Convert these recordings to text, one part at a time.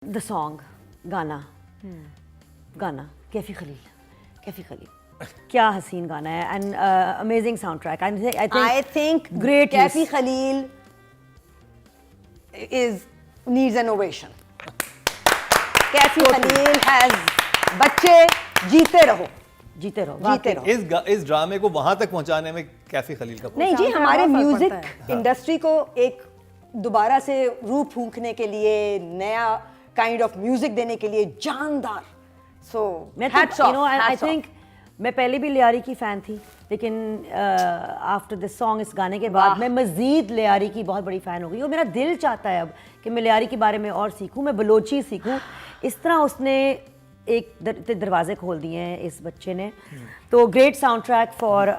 The song गाना गाना कैफी खलील क्या हसीन गाना है and amazing sound track I think great Kathy use. Khalil needs an ovation. Kathy Khalil has बच्चे जीते रहो जीते रहो जीते वाकई। रहो। इस ड्रामे को वहां तक पहुंचाने में कैफी खलील का नहीं जी, sound का हमारे बहुत फर्क म्यूजिक पड़ता इंडस्ट्री को एक दोबारा से रूह फूंकने के लिए, नया काइंड ऑफ म्यूजिक देने के लिए जानदार। सो मैं तो आई थिंक मैं पहले भी लियारी की फैन थी, लेकिन आफ्टर दिस सॉन्ग, इस गाने के बाद मैं मजीद लियारी की बहुत बड़ी फैन हो गई और मेरा दिल चाहता है अब कि मैं लियारी के बारे में और सीखूं, मैं बलोची सीखूं। इस तरह उसने एक दरवाजे खोल दिए हैं इस बच्चे ने। तो ग्रेट साउंड ट्रैक फॉर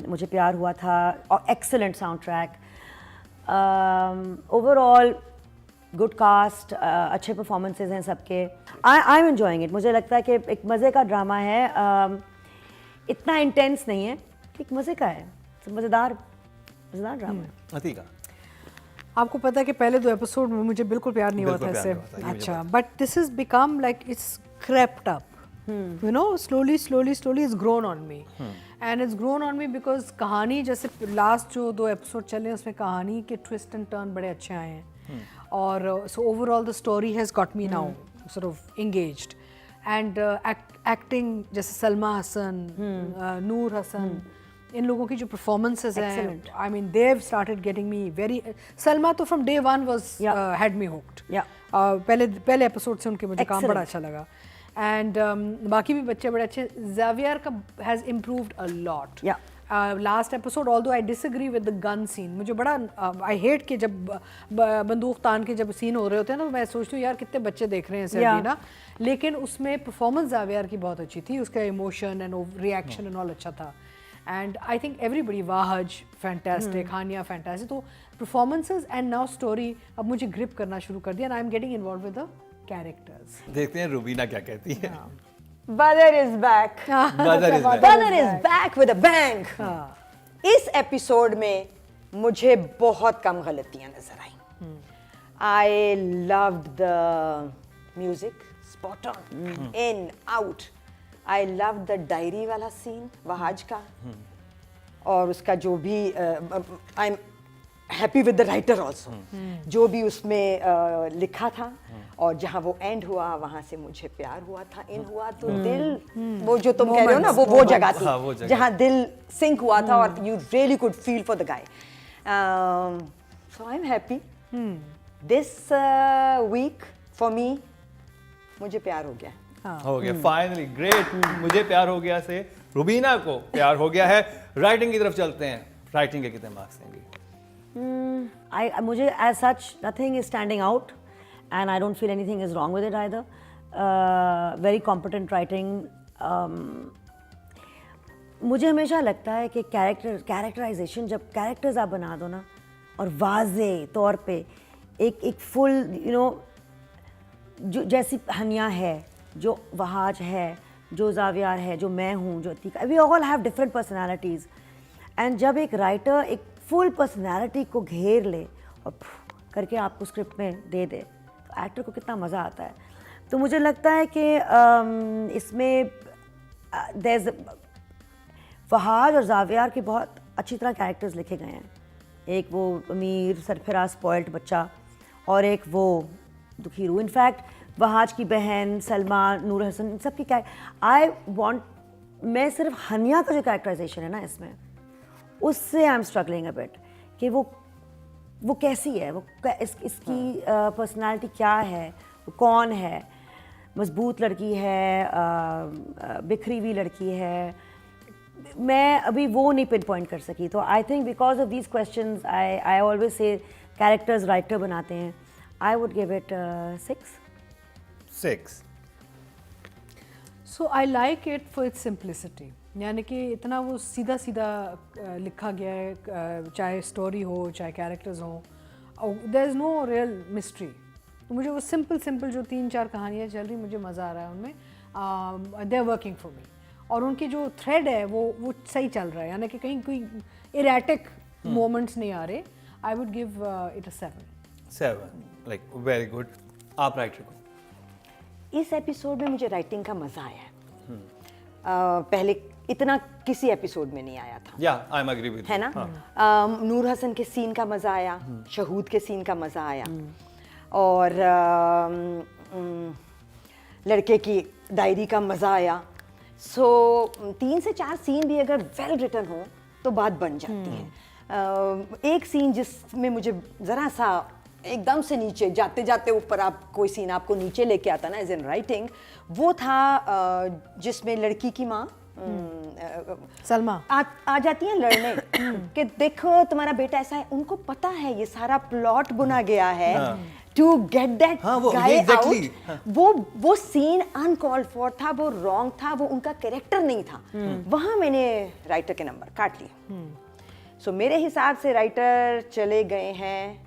मुझे प्यार हुआ था, और excellent sound track overall, good cast, अच्छे परफॉर्मेंसेज हैं सबके। I am enjoying it. मुझे लगता है कि एक मज़े का ड्रामा है, इतना इंटेंस नहीं है, एक मज़े का है, मज़ेदार ड्रामा है। अतीका, आपको पता है कि पहले 2 एपिसोड में मुझे बिल्कुल प्यार नहीं हुआ था बिल्कुल इससे। प्यार नहीं हुआ था, ये मुझे अच्छा, but this is become like it's crept up, you know, slowly it's grown on me, and it's grown on me because कहानी, जैसे लास्ट जो 2 एपिसोड चले उसमें कहानी के ट्विस्ट एंड टर्न बड़े अच्छे आए हैं, और so overall the story has got me now sort of engaged, and acting जैसे सलमा हसन, नूर हसन, इन लोगों की जो परफॉर्मेंसेस हैं, I mean they have started getting me very. Salma तो from day 1 was had me hooked, पहले एपिसोड से उनके मुझे काम बड़ा अच्छा लगा, एंड बाकी भी बच्चे बड़े अच्छे। ज़ावियर का has improved a lot. Last episode, although I disagree with the gun scene, मुझे बड़ा आई हेट कि जब बंदूक तान के जब सीन हो रहे होते हैं ना, तो मैं सोचती हूँ यार कितने बच्चे देख रहे हैं सर्दीना, लेकिन उसमें परफॉर्मेंस ज़ावियर की बहुत अच्छी थी, उसका emotion and reaction and all अच्छा था, and I think everybody, Wahaj fantastic, Hania fantastic. तो परफॉर्मेंसेज एंड नाउ स्टोरी अब मुझे ग्रिप करना शुरू कर दिया, and I am getting involve with the characters. देखते हैं रुबीना क्या कहती है। Badr is back. Badr is back. Badr is back with a bang. इस एपिसोड में मुझे बहुत कम गलतियां नजर आई। I loved the music, spot on, in, out. I loved the diary वाला सीन वहाज का, और उसका जो भी आई am happy with the writer also, जो भी उसमें लिखा था, और जहाँ वो एंड हुआ वहाँ से मुझे प्यार हुआ था, इन हुआ तो दिल, वो जो तुम कह रहे हो ना, वो जगह हाँ, वो थी जगह। जहाँ दिल सिंक हुआ था, और you really could feel for the guy. So I am happy this week, for me मुझे प्यार हो गया। हो गया फाइनली, ग्रेट। मुझे प्यार हो गया से रुबीना को प्यार हो गया है। राइटिंग की तरफ चलते हैं। राइटिंग के कितने मार्क्स देंगे? मुझे as such nothing is standing out, and I don't feel anything is wrong with it either. Very competent writing. मुझे हमेशा लगता है कि कैरेक्टराइजेशन, जब कैरेक्टर्स आप बना दो ना, और वाज़े तौर पे एक फुल जो जैसी हनिया है, जो वहाज है, जो ज़ावियार है, जो मैं हूँ, जो Atika, we all have different personalities, and जब एक राइटर एक फुल पर्सनैलिटी को घेर ले और करके आपको स्क्रिप्ट में दे दे, एक्टर को कितना मज़ा आता है। तो मुझे लगता है कि इसमें फहाद और ज़ावियार के बहुत अच्छी तरह कैरेक्टर्स लिखे गए हैं। एक वो अमीर सरफराज स्पॉइल्ड बच्चा, और एक वो दुखी रूह। इनफैक्ट वहाज की बहन सलमा, नूर हसन, इन सब की मैं सिर्फ हनिया का जो कैरेक्टराइजेशन है ना इसमें, उससे I am struggling a bit, कि वो कैसी है, इसकी पर्सनालिटी क्या है, वो कौन है, मजबूत लड़की है, बिखरी हुई लड़की है, मैं अभी वो नहीं पिन पॉइंट कर सकी। तो I think because of these questions I always say characters writer बनाते हैं। I would give it 6। So I like it for its simplicity, यानी कि इतना वो सीधा सीधा लिखा गया है, चाहे स्टोरी हो चाहे कैरेक्टर्स हो, there is no real mystery. तो मुझे वो सिंपल जो 3-4 कहानियाँ चल रही, मुझे मज़ा आ रहा है उनमें। They are working for me, और उनकी जो थ्रेड है वो सही चल रहा है, यानी कि कहीं कोई इरेटिक मोमेंट्स नहीं आ रहे। I would give it a 7, like very good. आप राइटर को? इस एपिसोड में मुझे राइटिंग का मज़ा आया है। पहले इतना किसी एपिसोड में नहीं आया था, या आई एम एग्री विद, है ना? नूर हसन के सीन का मज़ा आया, शहूद के सीन का मज़ा आया, और लड़के की डायरी का मज़ा आया। सो 3 से 4 सीन भी अगर वेल रिटन हो तो बात बन जाती है। एक सीन जिसमें मुझे ज़रा सा एकदम से नीचे जाते जाते ऊपर, आप कोई सीन आपको नीचे लेके आता ना एज इन राइटिंग, वो था जिसमें लड़की की माँ सलमा आ जाती है लड़ने कि देखो तुम्हारा बेटा ऐसा है। उनको पता है ये सारा प्लॉट बुना गया है to get that guy out. वो सीन अनकॉल्ड फॉर था, वो रॉन्ग था, वो उनका कैरेक्टर नहीं था। वहां मैंने राइटर के नंबर काट लिए। सो मेरे हिसाब से राइटर चले गए हैं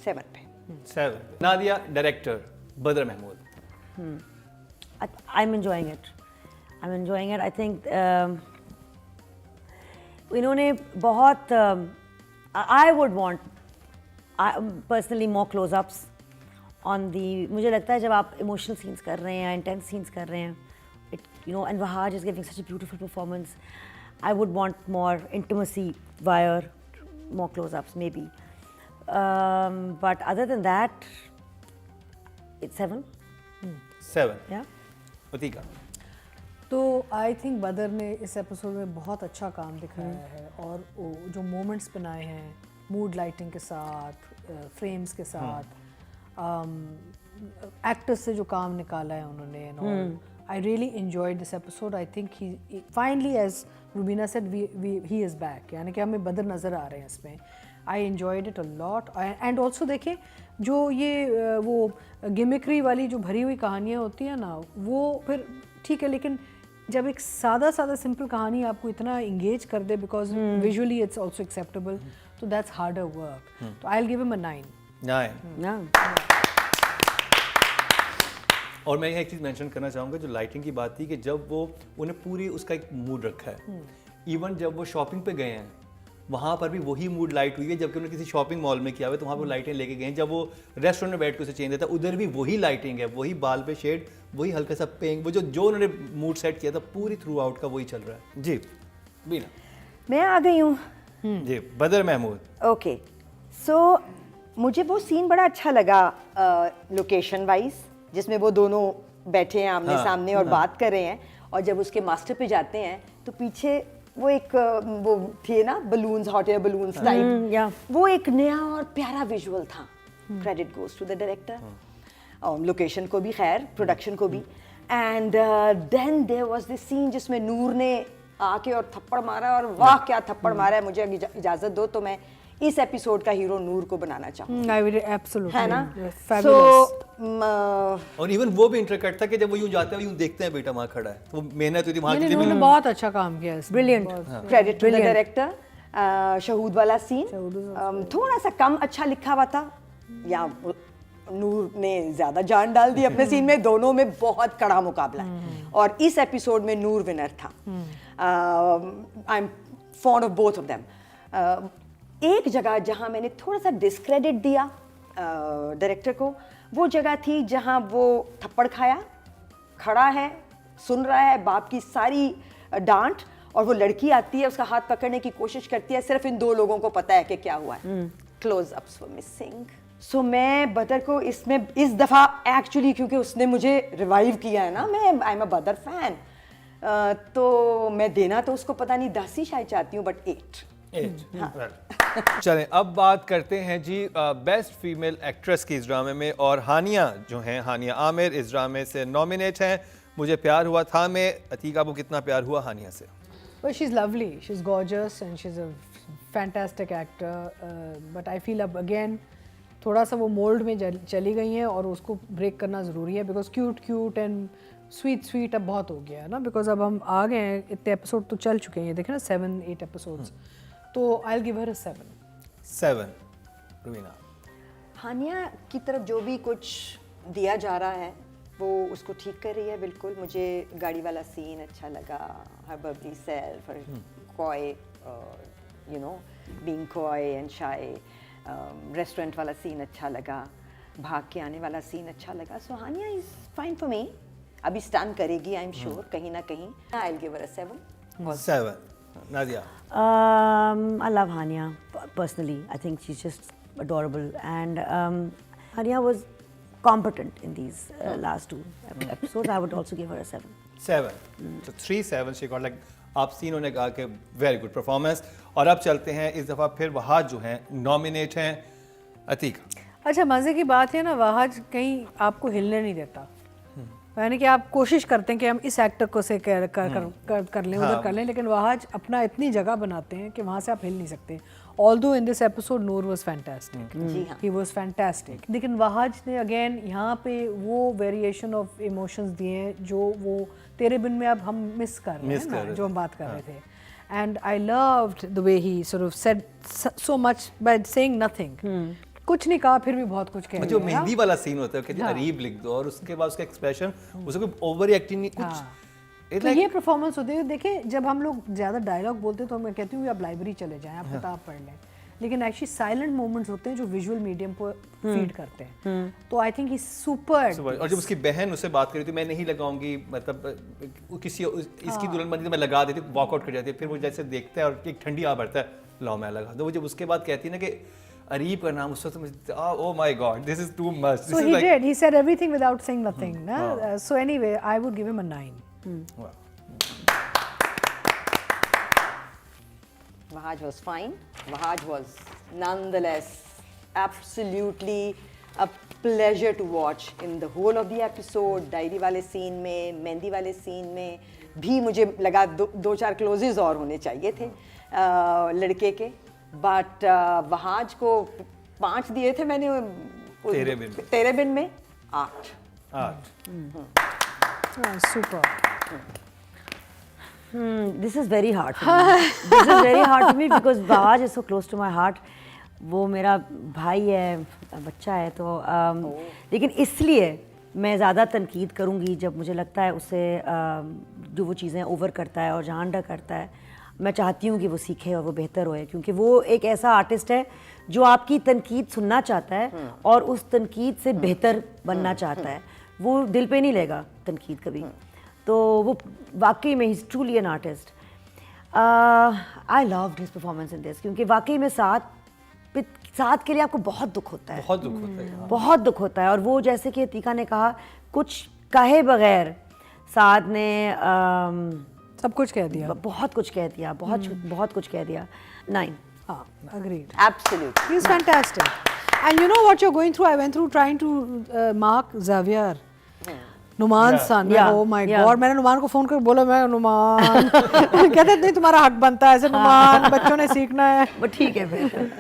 7 पे। 7। नादिया, डायरेक्टर बदर Mahmood. I'm enjoying it. I'm enjoying it. I think इन्होंने बहुत I would want personally more close-ups on the, मुझे लगता है जब आप emotional scenes कर रहे हैं या intense scenes कर रहे हैं, and Wahaj is giving such a beautiful performance. I would want more intimacy via more close-ups maybe. But other than that, it's 7. 7। Yeah. Atika? तो आई थिंक बदर ने इस एपिसोड में बहुत अच्छा काम दिखाया है, और जो मोमेंट्स बनाए हैं मूड लाइटिंग के साथ, फ्रेम्स के साथ, एक्टर्स से जो काम निकाला है उन्होंने, and all, I really enjoyed this episode. I think he finally, as Rubina said, he is back, यानी कि हमें बदर नज़र आ रहे हैं इसमें। I enjoyed it a lot. And also देखें, जो ये वो गिमिक्री वाली जो भरी हुई कहानियाँ होती हैं ना, वो फिर ठीक है, लेकिन जब एक सादा सिंपल कहानी आपको इतना इंगेज कर दे, because visually it's also acceptable, तो दैट्स हार्डर वर्क। तो I will give him a 9। 9। Yeah. और मैं एक चीज़ मेंशन करना चाहूँगा, जो लाइटिंग की बात थी कि जब वो उन्हें पूरी उसका एक मूड रखा है। इवन जब वो शॉपिंग पे गए हैं वहाँ पर भी वही मूड लाइट हुई है, जबकि उन्होंने किसी शॉपिंग मॉल में किया हुआ है तो वहाँ पर लाइटें लेके गए हैं। जब वो रेस्टोरेंट में बैठ के उसे चेंज देता है, उधर भी वही लाइटिंग है, वही बाल पे शेड, वही हल्का सा पिंक, वो जो उन्होंने मूड सेट किया था पूरी थ्रू आउट का वही चल रहा है। जी बीना? मैं आ गई हूँ। जी बदर महमूद। ओके, सो मुझे वो सीन बड़ा अच्छा लगा लोकेशन वाइज, जिसमें वो दोनों बैठे हैं आमने सामने और बात कर रहे हैं, और जब उसके मास्टर पे जाते हैं तो पीछे वो एक वो थे ना balloons, hot air balloons type, yeah. वो एक नया और प्यारा विजुअल था। Credit goes to the director, location को भी, खैर प्रोडक्शन को भी। And then there was this scene जिसमें नूर ने आके और थप्पड़ मारा, और वाह क्या थप्पड़ मारा है। मुझे इजाजत दो तो मैं इस एपिसोड का हीरो नूर को बनाना चाहूँगी, I would absolutely, है ना? fabulous. और इवन वो भी इंटरकट था कि जब वो यूं जाते हैं यूं देखते हैं बेटा वहाँ खड़ा है, तो वो मेहनत हुई थी वहाँ के लिए। इन्होंने बहुत अच्छा काम किया इसमें। Brilliant. Credit to the director. Shahood वाला सीन थोड़ा सा कम अच्छा लिखा हुआ था, या नूर ने ज्यादा जान डाल दी अपने सीन में। दोनों में बहुत कड़ा मुकाबला है, और इस एपिसोड में नूर विनर था। I am fond of both of them. एक जगह जहां मैंने थोड़ा सा डिस्क्रेडिट दिया डायरेक्टर को, वो जगह थी जहां वो थप्पड़ खाया, खड़ा है, सुन रहा है बाप की सारी डांट, और वो लड़की आती है, उसका हाथ पकड़ने की कोशिश करती है, सिर्फ इन 2 लोगों को पता है कि क्या हुआ है। Close ups were missing. So मैं बदर को इसमें इस दफ़ा एक्चुअली, क्योंकि उसने मुझे रिवाइव किया है ना, मैं आई एम अ बदर फैन, तो मैं देना तो उसको पता नहीं 10 ही शायद चाहती हूँ, बट 8। चलें अब बात करते हैं जी बेस्ट फीमेल एक्ट्रेस की इस ड्रामे में, और हानिया जो हैं, हानिया आमिर इस ड्रामे से नॉमिनेट हैं। मुझे प्यार हुआ था में, अतीका को कितना प्यार हुआ हानिया से? Well, she's lovely, she's gorgeous, and she's a fantastic actor. But I feel अब again थोड़ा सा वो मोल्ड में चली गई हैं, और उसको ब्रेक करना ज़रूरी है, बिकॉज क्यूट एंड स्वीट अब बहुत हो गया है ना, बिकॉज अब हम आ गए हैं, इतने एपिसोड तो चल चुके हैं, ये देखें ना 7-8 एपिसोड्स, तो I will give her a 7। Rubina? हानिया की तरफ जो भी कुछ दिया जा रहा है वो उसको ठीक कर रही है बिल्कुल। मुझे गाड़ी वाला सीन अच्छा लगा, हर bubbly self, coy, you know, being coy and shy. Restaurant वाला सीन अच्छा लगा। भाग के आने वाला सीन अच्छा लगा. So Hania is fine for me. अभी स्टन करेगी आई एम श्योर कहीं ना कहीं. I will give her a 7. 7. Nadia. I love Hania personally. I think she's just adorable, and Hania was competent in these last 2 episodes. I would also give her a 7. 7. So 3 7 she got like. आप सीनों ने कहा कि very good performance. और अब चलते हैं इस दफ़ा फिर वहाज जो हैं नॉमिनेट हैं. अतीका. अच्छा मज़े की बात है ना, वहाज कहीं आपको हिलने नहीं देता. यानी कि आप कोशिश करते हैं कि हम इस एक्टर को से कर लें उधर कर लें, लेकिन वहाज अपना इतनी जगह बनाते हैं कि वहाँ से आप हिल नहीं सकते. Although in this episode Noor was fantastic, जी हाँ. He was fantastic. लेकिन वहाज ने अगेन यहाँ पे वो वेरिएशन ऑफ इमोशंस दिए हैं जो वो तेरे बिन में अब हम मिस कर रहे हैं ना, जो हम बात कर रहे थे. And I loved the way he sort of said so much by saying nothing. कुछ नहीं कहा फिर भी बहुत कुछ कह जो दिया. मेहंदी वाला सीन होता है कि अरीब लिख दो और उसके बाद उसका एक्सप्रेशन, उसको कोई ओवर एक्टिंग नहीं कुछ. It's तो like- ये परफॉर्मेंस होती है. देखिए जब हम लोग ज़्यादा डायलॉग बोलते हैं तो मैं कहती हूँ आप लाइब्रेरी चले जाएं, आप किताब पढ़ लें. लेकिन एक्चुअली साइलेंट मोमेंट्स होते हैं जो विजुअल मीडियम को फीड करते हैं. तो आई थिंक ही सुपर. और जब उसकी बहन उससे बात करी थी मैं नहीं लगाऊंगी, मतलब किसी इसकी दुल्हन बनी तो मैं लगा देती, वॉकआउट कर जाती है. फिर वो जैसे देखता है और एक ठंडी आ बढ़ता है, लाओ मैं लगा दो. वो जब उसके बाद कहती है ना कि अरीब का नाम, उस वक्त मुझे oh my God this is too much. So he did. He said everything without saying nothing. Na? So anyway, I would give him a 9. Vahaj was fine. Vahaj was nonetheless absolutely a pleasure to watch in the whole of the episode. Diary वाले scene में, मेहंदी वाले scene में भी मुझे लगा 2-4 closes और होने चाहिए थे लड़के के. बट वहाज को 5 दिए थे मैंने. तेरे बिन में 8. Super. This is very hard for me. This is very hard for me because Vahaj is so close to my heart. वो मेरा भाई है, बच्चा है, तो लेकिन इसलिए मैं ज़्यादा तनकीद करूँगी जब मुझे लगता है उसे जो वो चीज़ें ओवर करता है और जहाँ अंडर करता है. मैं चाहती हूँ कि वो सीखे और वो बेहतर होए, क्योंकि वो एक ऐसा आर्टिस्ट है जो आपकी तनकीद सुनना चाहता है और उस तनकीद से बेहतर बनना चाहता है. वो दिल पे नहीं लेगा तनकीद कभी. तो वो वाकई में he is truly an artist. I loved his performance in this, क्योंकि वाकई में साथ के लिए आपको बहुत दुख होता है. बहुत दुख होता है. बहुत दुख होता है. और वो जैसे कि अतीका ने कहा, कुछ कहे बगैर साद ने सब कुछ कह दिया. बहुत कुछ कह दिया, बहुत कुछ कह दिया. 9. हाँ, agreed. Absolutely. He's fantastic. And you know what you're going through? I went through trying to mark Xavier. Numan son. Oh my God. मैंने नुमान को फोन करके बोला, मैं नुमान कहते नहीं तुम्हारा हक बनता है ऐसे. नुमान बच्चों ने सीखना है. वो ठीक है फिर.